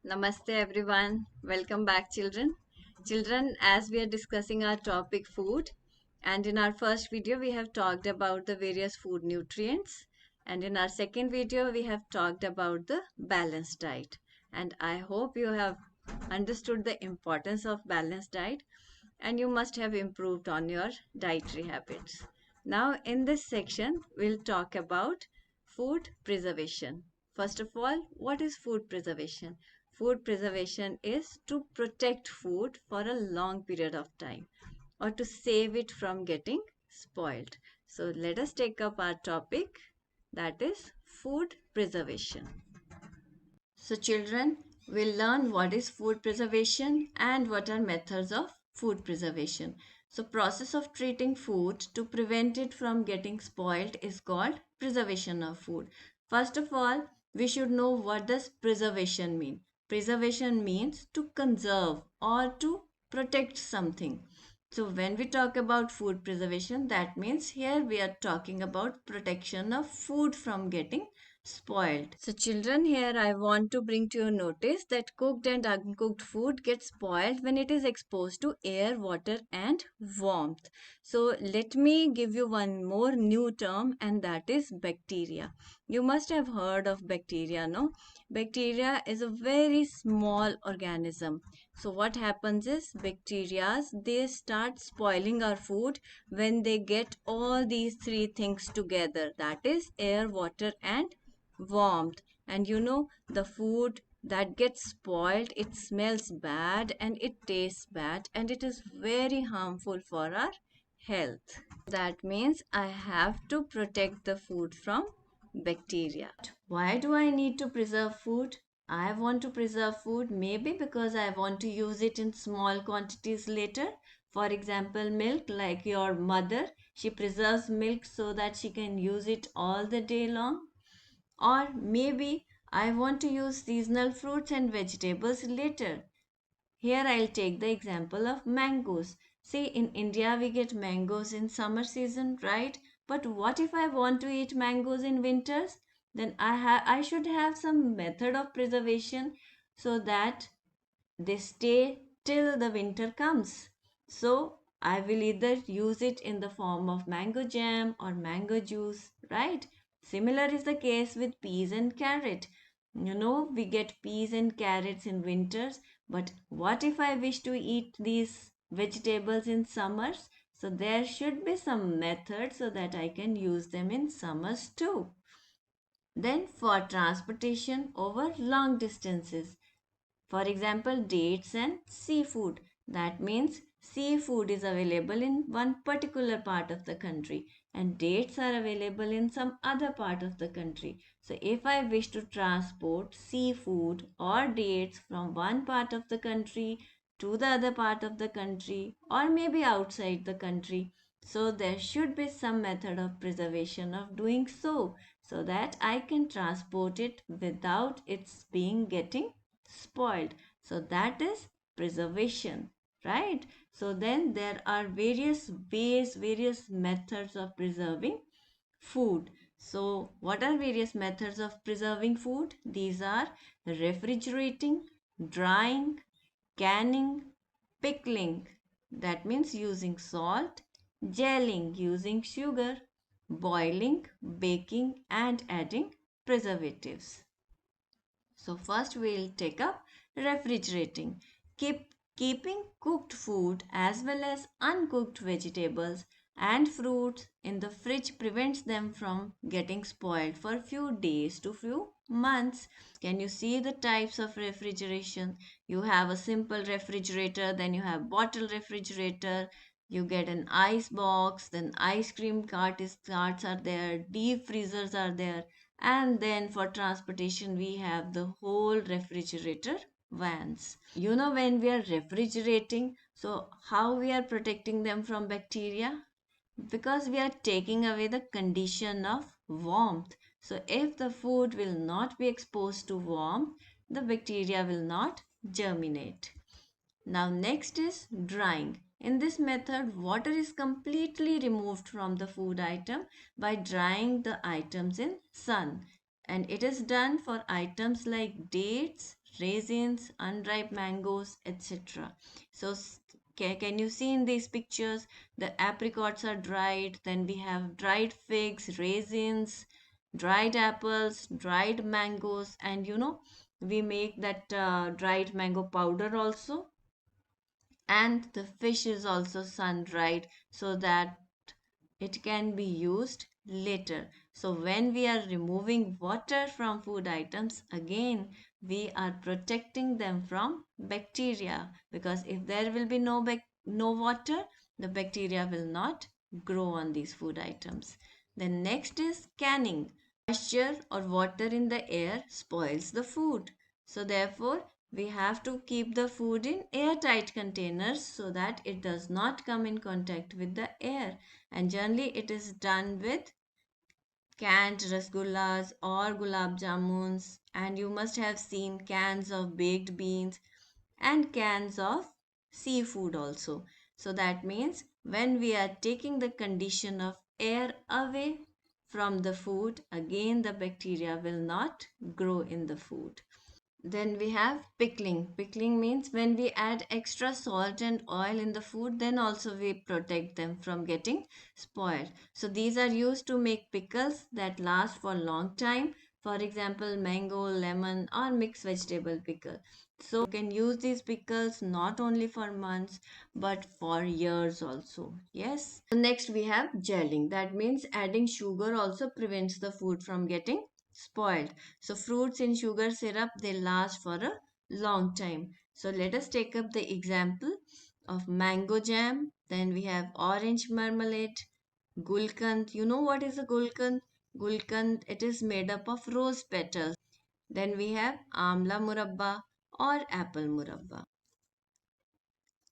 Namaste everyone. Welcome back, children. Children, as we are discussing our topic food, and in our first video, we have talked about the various food nutrients, and in our second video, we have talked about the balanced diet. And I hope you have understood the importance of balanced diet and you must have improved on your dietary habits. Now, in this section, we'll talk about food preservation. First of all, what is food preservation? Food preservation is to protect food for a long period of time or to save it from getting spoiled. So, let us take up our topic that is food preservation. So, children will learn what is food preservation and what are methods of food preservation. So, process of treating food to prevent it from getting spoiled is called preservation of food. First of all, we should know what does preservation mean. Preservation means to conserve or to protect something. So, when we talk about food preservation, that means here we are talking about protection of food from getting spoiled. So, children, here I want to bring to your notice that cooked and uncooked food gets spoiled when it is exposed to air, water, and warmth. So, let me give you one more new term, and that is bacteria. You must have heard of bacteria, no? Bacteria is a very small organism. So, what happens is bacteria they start spoiling our food when they get all these three things together, that is air, water, and warmth. And the food that gets spoiled, it smells bad and it tastes bad and it is very harmful for our health. That means I have to protect the food from bacteria. Why do I need to preserve food? I want to preserve food maybe because I want to use it in small quantities later. For example, milk, like your mother, she preserves milk so that she can use it all the day long. Or maybe I want to use seasonal fruits and vegetables later. Here I'll take the example of mangoes. See, in India we get mangoes in summer season, right? But what if I want to eat mangoes in winters? Then I should have some method of preservation so that they stay till the winter comes. So I will either use it in the form of mango jam or mango juice, right? Similar is the case with peas and carrot. We get peas and carrots in winters, but what if I wish to eat these vegetables in summers? So there should be some method so that I can use them in summers too. Then for transportation over long distances, for example, dates and seafood. That means seafood is available in one particular part of the country and dates are available in some other part of the country. So, if I wish to transport seafood or dates from one part of the country to the other part of the country or maybe outside the country, so there should be some method of preservation of doing so that I can transport it without its being getting spoiled. So that is preservation, right? So then there are various ways, various methods of preserving food. So what are various methods of preserving food? These are refrigerating, drying, canning, pickling, that means using salt, gelling using sugar, boiling, baking, and adding preservatives. So first we'll take up refrigerating. Keeping cooked food as well as uncooked vegetables and fruits in the fridge prevents them from getting spoiled for few days to few months. Can you see the types of refrigeration? You have a simple refrigerator, then you have bottle refrigerator, you get an ice box, then ice cream carts are there, deep freezers are there, and then for transportation we have the whole refrigerator vans. When we are refrigerating, so how we are protecting them from bacteria? Because we are taking away the condition of warmth. So if the food will not be exposed to warmth, the bacteria will not germinate. Now next is drying. In this method, water is completely removed from the food item by drying the items in sun. And it is done for items like dates, raisins, unripe mangoes, etc. So can you see in these pictures, the apricots are dried, then we have dried figs, raisins, dried apples, dried mangoes, and we make that dried mango powder also, and the fish is also sun dried so that it can be used later. So when we are removing water from food items, again we are protecting them from bacteria, because if there will be no water, the bacteria will not grow on these food items. Then next is canning. Moisture or water in the air spoils the food. So therefore we have to keep the food in airtight containers so that it does not come in contact with the air, and generally it is done with canned rasgullas or gulab jamuns, and you must have seen cans of baked beans and cans of seafood also. So that means when we are taking the condition of air away from the food, again the bacteria will not grow in the food. Then we have pickling. Pickling means when we add extra salt and oil in the food, then also we protect them from getting spoiled. So these are used to make pickles that last for a long time. For example, mango, lemon, or mixed vegetable pickle. So you can use these pickles not only for months but for years also. Yes. So next we have gelling. That means adding sugar also prevents the food from getting spoiled. So fruits in sugar syrup, they last for a long time. So let us take up the example of mango jam. Then we have orange marmalade, gulkand. You know what is a gulkand? Gulkand, it is made up of rose petals. Then we have amla murabba or apple murabba.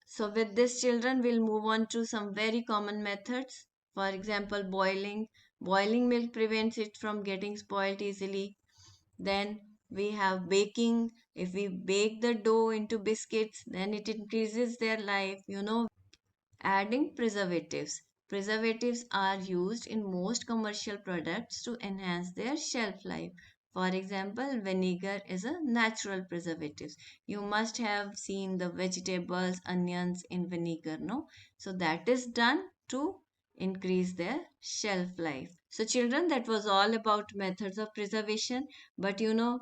So with this, children, we'll move on to some very common methods. For example, boiling. Boiling milk prevents it from getting spoiled easily. Then we have baking. If we bake the dough into biscuits, then it increases their life. Adding preservatives. Preservatives are used in most commercial products to enhance their shelf life. For example, vinegar is a natural preservative. You must have seen the vegetables, onions in vinegar, no? So that is done to increase their shelf life. So children, that was all about methods of preservation. But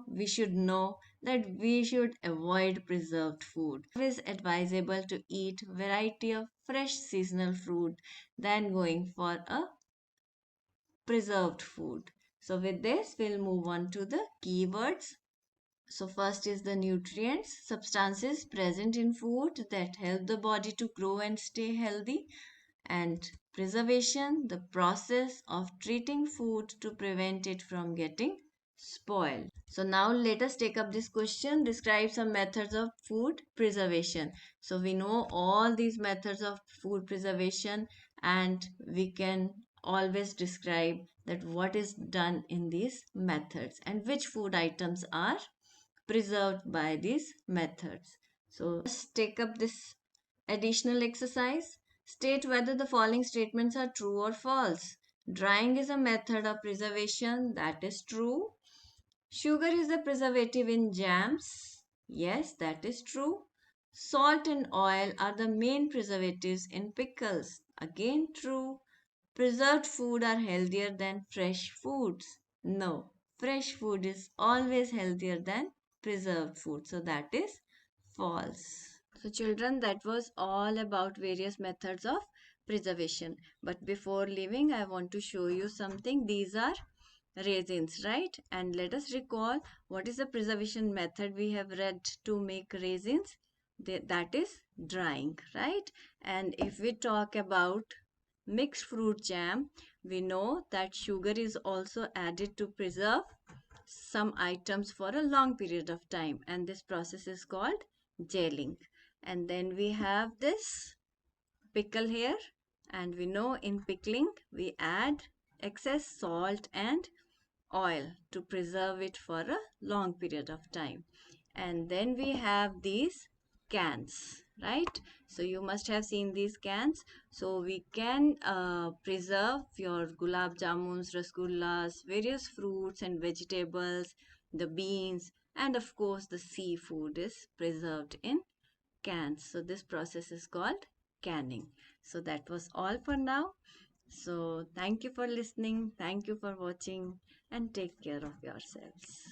we should know that we should avoid preserved food. It is advisable to eat variety of fresh seasonal fruit than going for a preserved food. So with this, we'll move on to the keywords. So first is the nutrients, substances present in food that help the body to grow and stay healthy. And preservation, the process of treating food to prevent it from getting spoiled. So now let us take up this question. Describe some methods of food preservation. So we know all these methods of food preservation, and we can always describe that what is done in these methods and which food items are preserved by these methods. So let's take up this additional exercise. State whether the following statements are true or false. Drying is a method of preservation. That is true. Sugar is a preservative in jams. Yes, that is true. Salt and oil are the main preservatives in pickles. Again, true. Preserved food are healthier than fresh foods. No, fresh food is always healthier than preserved food. So that is false. So children, that was all about various methods of preservation. But before leaving, I want to show you something. These are raisins, right? And let us recall what is the preservation method we have read to make raisins. That is drying, right? And if we talk about mixed fruit jam, we know that sugar is also added to preserve some items for a long period of time, and this process is called gelling. And then we have this pickle here, and we know in pickling we add excess salt and oil to preserve it for a long period of time. And then we have these cans, right? So you must have seen these cans. So we can preserve your gulab jamuns, rasgullas, various fruits and vegetables, the beans, And of course, the seafood is preserved in cans. So this process is called canning. So that was all for now. So thank you for listening. Thank you for watching and take care of yourselves.